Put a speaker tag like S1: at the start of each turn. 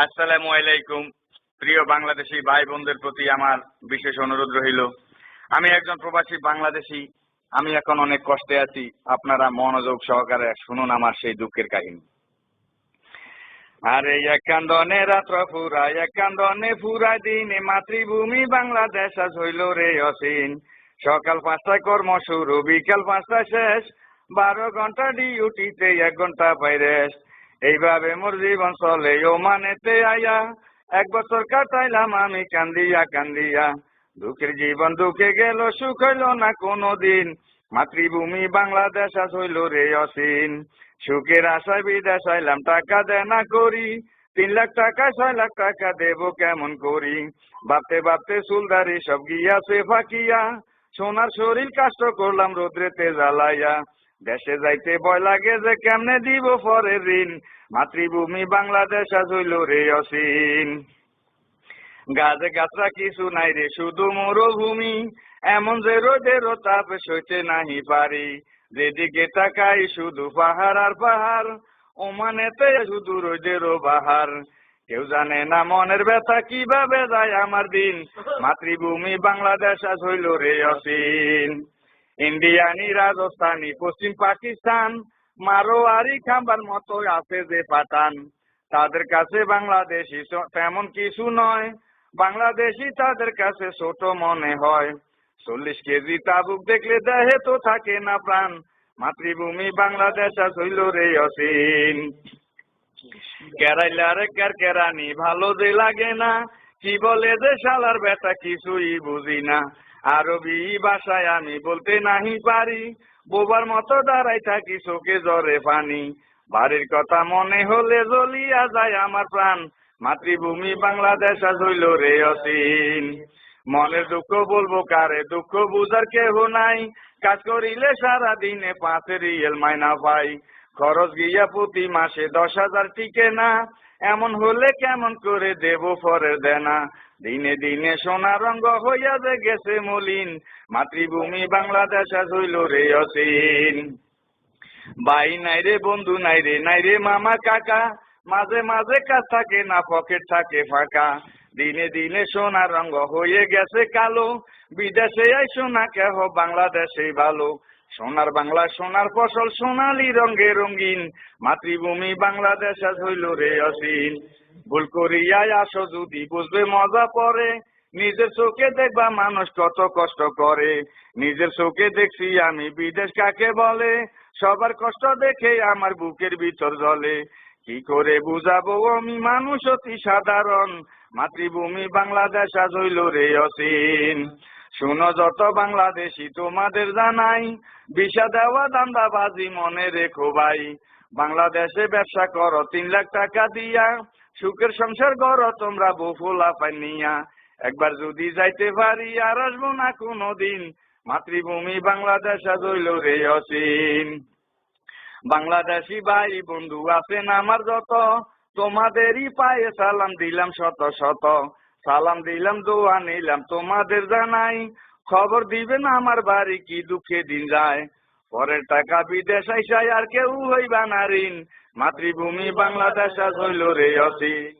S1: আসসালামু আলাইকুম। প্রিয় বাংলাদেশী ভাই বোনদের প্রতি আমার বিশেষ অনুরোধ রইল। আমি একজন প্রবাসী বাংলাদেশী। আমি এখন অনেক কষ্টে আছি। আপনারা মনোযোগ সহকারে শুনুন আমার সেই দুঃখের কাহিনী। আরে এক কান্দনে রাত্র ফুরায়, এক কান্দনে ফুরায় দিনে, মাতৃভূমি বাংলাদেশ আজ হইল রে অসীন। সকাল 5টায় কর্ম শুরু, বিকাল 5টায় শেষ, 12 ঘন্টা ডিউটিতে 1 ঘন্টা পাই রেস্ট। এইভাবে মোর জীবন চলে ও মানেতে আয়া, 1 বছর কাটাইলাম আমি কান্দিয়া কান্দিয়া। দুঃখের জীবন দুঃখে গেল, সুখ হইল না কোনো দিন, মাতৃভূমি বাংলাদেশ আজ হইল রে অসীন। সুখের আশায় বিদেশ আইলাম, টাকা দেনা করি, 3 লাখ টাকা 6 লাখ টাকা দেব কেমন করি। ভাবতে ভাবতে চুলদারি সব গিয়াছে ফাঁকিয়া, সোনার শরীর কষ্ট করলাম রোদ্রেতে জ্বালাইয়া। দেশে যাইতে ভয় লাগে যে কেমনে দিব পরের ঋণ, মাতৃভূমি বাংলাদেশ আজ হইল রে অসীন। গাছে গাছরা কিছু নাই রে, শুধু মরুভূমি, এমন যে রোদের তাপ সইতে নাহি পারি। যেদিকে তাকাই শুধু পাহাড় আর পাহাড়, ওমানেতে শুধু রোদেরও বাহার। কেউ জানে না মনের ব্যথা কিভাবে যায় আমার দিন, মাতৃভূমি বাংলাদেশ আজ হইল রে অসীন। ইন্ডিয়ানি, রাজস্থানি, পশ্চিম পাকিস্তান, মারোয়ারি খাম্বার মতো আছে যে পাঠান, তাদের কাছে বাংলাদেশি তেমন কিছু নয়। বাংলাদেশি তাদের কাছে ছোট মনে হয়। 40 কেজি তাবুক দেখলে দেহে তো থাকে না প্রাণ, মাতৃভূমি বাংলাদেশ আজ হইল রে অসীন। কেরাইলারে কেরানি ভালো যে লাগে না, কি বলে যে শালার বেটা কিছুই বুঝি না। আরবি ভাষায় আমি বলতে নাহি পারি, বোবার মতো দাঁড়াই থাকি চোখে জরে পানি। বাড়ির কথা মনে হলে জ্বলিয়া যায় আমার প্রাণ, মাতৃভূমি বাংলাদেশ আজ হইল রে অসীন। মনের দুঃখ বলবো কারে, দুঃখ বুঝার কেহ নাই, কাজ করিলে সারা দিনে 5 রিয়েল মাইনা পাই। খরচ গিয়া প্রতি মাসে 10,000 টিকে না, এমন হলে কেমন করে দেব পরের দেনা। দিনে দিনে সোনা রঙ্গ হইয়া যে গেছে মলিন, মাতৃভূমি বাংলাদেশ আজ হইল রে অসীন। ভাই নাই রে, বন্ধু নাই রে, নাই রে মামা কাকা, মাঝে মাঝে কাজ থাকে না, পকেট থাকে ফাঁকা। দিনে দিনে সোনা রঙ্গ হয়ে গেছে কালো, বিদেশে আই সোনা কেহ বাংলাদেশে ভালো। সোনার বাংলা সোনার ফসল সোনালি রঙে রঙিন, মাতৃভূমি বাংলাদেশ আজ হইল রে অসীন। ভুল করিয়াই আসো যদি বুঝবে মজা পড়ে, নিজের চোখে দেখবা মানুষ কত কষ্ট করে। নিজের চোখে দেখছি আমি বিদেশ কাকে বলে, সবার কষ্ট দেখে আমার বুকের ভিতর জ্বলে। কি করে বুঝাবো আমি মানুষ অতি সাধারণ, মাতৃভূমি বাংলাদেশ আজ হইল রে অসীন। শুনো যত বাংলাদেশি তোমাদের জানাই, ভিসা দেওয়া দান্দাবাজি মনে রেখো ভাই। বাংলাদেশে ব্যবসা করো 3 লাখ টাকা দিয়া, সুখের সংসার গড়ো তোমরা বহুলা পাইনিয়া। একবার যদি যাইতে পারি আর আসবো না কোনোদিন, মাতৃভূমি বাংলাদেশ আজ হইল রে অসীন। বাংলাদেশি ভাই বন্ধু আছেন আমার যত, তোমাদেরই পায়ে সালাম দিলাম শত শত। সালাম দিলাম দোয়া নিলাম তোমাদের জানাই, খবর দিবেন আমার বাড়ি কি দুঃখে দিন যায়। পরের টাকা বিদেশ আইসাই আর কেউ হইবা না ঋণ, মাতৃভূমি বাংলাদেশ আজ হইল রে অসীন।